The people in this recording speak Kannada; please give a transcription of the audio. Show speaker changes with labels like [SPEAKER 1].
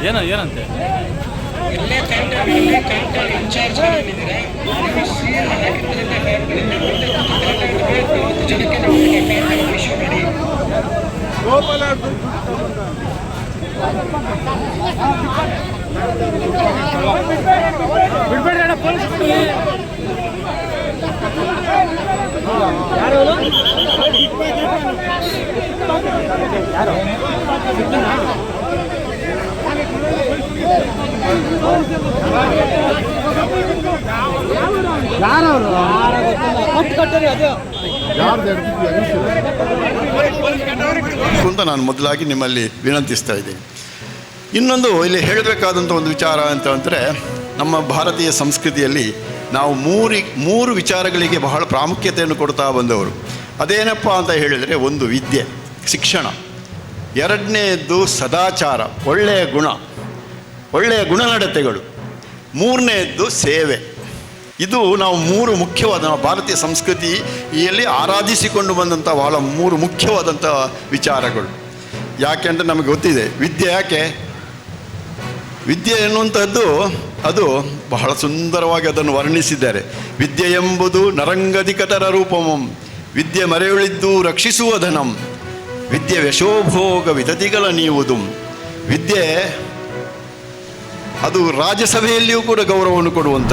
[SPEAKER 1] ಏನೋ ಏನಂತೆ
[SPEAKER 2] ಎಲ್ಲ ಕೌಂಟರ್ಗಳಲ್ಲಿ ಕೌಂಟರ್ ಇನ್ಚಾರ್ಜ್ಗಳಿದ್ದಾರೆ. ನೀವು ಸೀಲ್ ಹಾಕಿದ್ದರಿಂದ ಜನಕ್ಕೆ ನಾವು ಇಶ್ಯೂ ಮಾಡಿ
[SPEAKER 1] ಬಿಡ್ಬೇಡ್ರಿ ಅಣ್ಣ ಪೊಲೀಸ್
[SPEAKER 3] ಅಂತ ನಾನು ಮೊದಲಾಗಿ ನಿಮ್ಮಲ್ಲಿ ವಿನಂತಿಸ್ತಾ ಇದ್ದೀನಿ. ಇನ್ನೊಂದು ಇಲ್ಲಿ ಹೇಳಬೇಕಾದಂಥ ಒಂದು ವಿಚಾರ ಅಂತಂದರೆ, ನಮ್ಮ ಭಾರತೀಯ ಸಂಸ್ಕೃತಿಯಲ್ಲಿ ನಾವು ಮೂರು ವಿಚಾರಗಳಿಗೆ ಬಹಳ ಪ್ರಾಮುಖ್ಯತೆಯನ್ನು ಕೊಡ್ತಾ ಬಂದವರು. ಅದೇನಪ್ಪ ಅಂತ ಹೇಳಿದರೆ, ಒಂದು ವಿದ್ಯೆ, ಶಿಕ್ಷಣ, ಎರಡನೇದ್ದು ಸದಾಚಾರ, ಒಳ್ಳೆಯ ಗುಣನಡತೆಗಳು, ಮೂರನೇದ್ದು ಸೇವೆ. ಇದು ನಾವು ಮೂರು ಮುಖ್ಯವಾದ ನಮ್ಮ ಭಾರತೀಯ ಸಂಸ್ಕೃತಿಯಲ್ಲಿ ಆರಾಧಿಸಿಕೊಂಡು ಬಂದಂಥ ಬಹಳ ಮೂರು ಮುಖ್ಯವಾದಂಥ ವಿಚಾರಗಳು. ಯಾಕೆ ಅಂತ ನಮಗೆ ಗೊತ್ತಿದೆ. ವಿದ್ಯೆ ಯಾಕೆ? ವಿದ್ಯೆ ಎನ್ನುವಂಥದ್ದು ಅದು ಬಹಳ ಸುಂದರವಾಗಿ ಅದನ್ನು ವರ್ಣಿಸಿದ್ದಾರೆ. ವಿದ್ಯೆ ಎಂಬುದು ನರಂಗಧಿಕತರ ರೂಪಮಂ, ವಿದ್ಯೆ ಮರೆಯುಳಿದ್ದು ರಕ್ಷಿಸುವಧನಂ, ವಿದ್ಯೆ ವ್ಯಶೋಭೋಗ ವಿಧತಿಗಳ ನೀವುದು. ವಿದ್ಯೆ ಅದು ರಾಜ್ಯಸಭೆಯಲ್ಲಿಯೂ ಕೂಡ ಗೌರವವನ್ನು ಕೊಡುವಂಥದ್ದು.